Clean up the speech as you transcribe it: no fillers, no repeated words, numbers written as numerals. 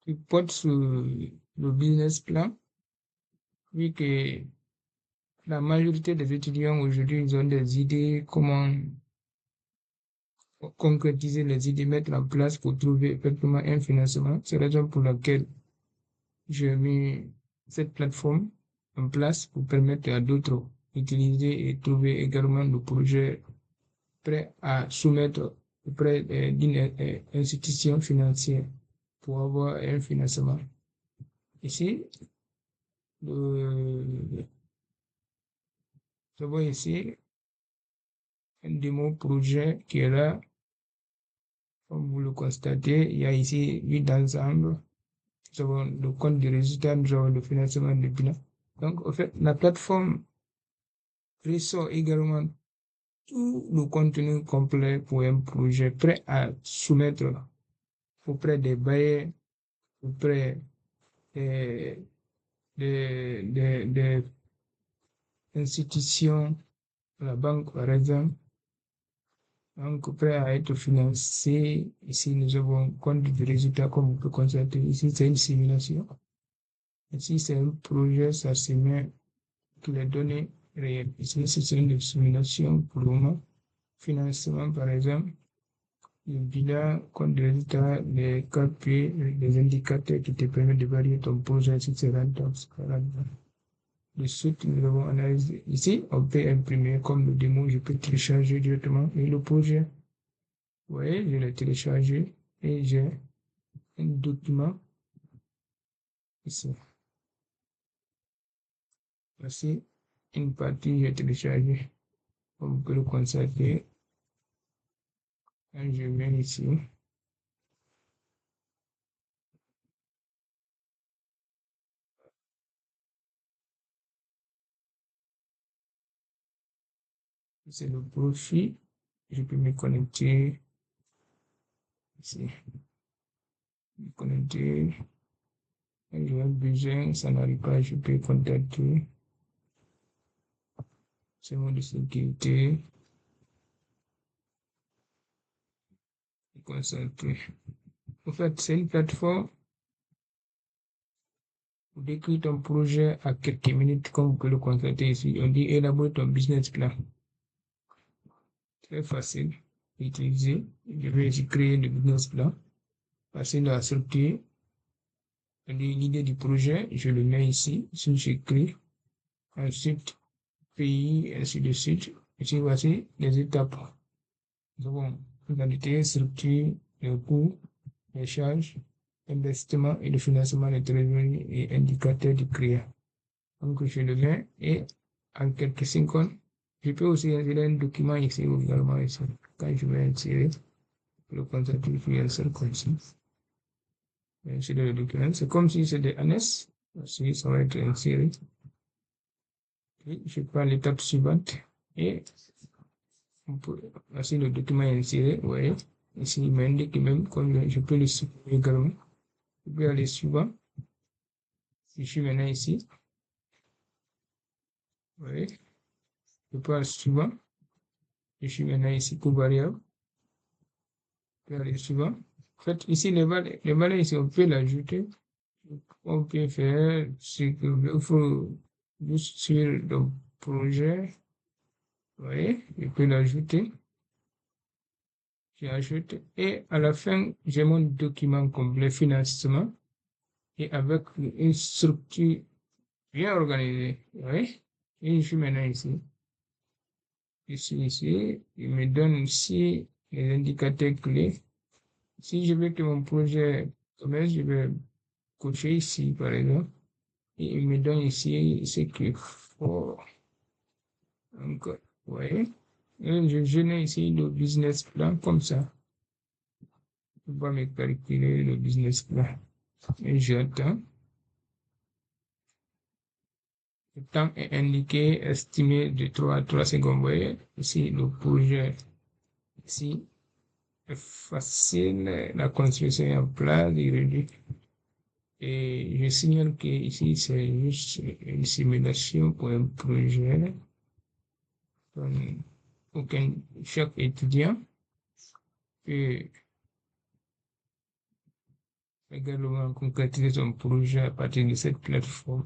qui porte sur le business plan, vu que la majorité des étudiants aujourd'hui, ils ont des idées comment concrétiser les idées, mettre en place pour trouver effectivement un financement. C'est la raison pour laquelle j'ai mis cette plateforme en place pour permettre à d'autres d'utiliser et trouver également le projet prêt à soumettre auprès d'une institution financière pour avoir un financement. Ici, nous avons ici un démo projet qui est là. Comme vous le constatez, il y a ici 8 ensembles. Nous avons le compte de résultat, nous avons le financement de bilan. Donc, en fait, la plateforme ressort également tout le contenu complet pour un projet prêt à soumettre auprès des bailleurs, auprès des, des institutions, la banque par exemple. Donc, prêt à être financé. Ici, nous avons un compte de résultat comme vous pouvez constater. Ici, c'est une simulation. Ici, c'est un projet, ça se met que les données réelles. Ici, c'est une simulation pour le moment. Financement, par exemple. Le bilan, compte de résultat, les KPI, les indicateurs qui te permettent de varier ton projet si c'est rentable. De suite, nous avons analysé. Ici, on peut imprimer comme le démo, je peux télécharger directement et le projet. Vous voyez, je l'ai téléchargé et j'ai un document ici. Voici une partie que j'ai téléchargée. Comme vous pouvez le constater. Quand je viens ici, c'est le profil. Je peux me connecter ici. Me connecter. Quand j'ai besoin, ça n'arrive pas, je peux contacter. C'est mot de sécurité. Concentrer. En fait, c'est une plateforme pour décrire ton projet à quelques minutes, comme vous pouvez le constater ici. On dit élaborer ton business plan. Très facile à utiliser. Je vais ici créer le business plan. Facile à sortir. On dit l'idée du projet, je le mets ici. Ici, j'écris. Ensuite, pays, ainsi de suite. Ici, voici les étapes. Nous avons finalité, structure, le coût, les charges, investissement et le financement des revenus et indicateurs du client. Donc, je le mets et en quelques secondes, je peux aussi insérer un document ici également ici. Quand je vais insérer le contact influenceur comme ça, insérer le document, c'est comme si c'était annexes. Aussi, ça va être inséré. Et je prends l'étape suivante et voici le document inséré. Vous voyez, ici, il m'indique même comme je peux le supprimer également. Je peux aller suivant. Je suis maintenant ici. Vous voyez, je peux aller suivant. Je suis maintenant ici pour variable. Je peux aller suivant. En fait, ici, les valeurs ici, on peut l'ajouter. On peut faire ce qu'il faut juste sur le projet. Vous voyez, je peux l'ajouter. J'ajoute et à la fin, j'ai mon document complet financement et avec une structure bien organisée. Vous voyez, et je suis maintenant ici. Ici, il me donne ici les indicateurs clés. Si je veux que mon projet commence, je vais cocher ici, par exemple. Et il me donne ici ce qu'il faut. Donc, vous voyez, et je génère ici le business plan comme ça. Je vais me calculer le business plan. Et j'attends. Le temps est indiqué, estimé de 3 à 3 secondes. Vous voyez, ici, le projet, ici, est facile. La construction est en place, il réduit. Et je signale que ici, c'est juste une simulation pour un projet. Donc, chaque étudiant peut également concrétiser son projet à partir de cette plateforme.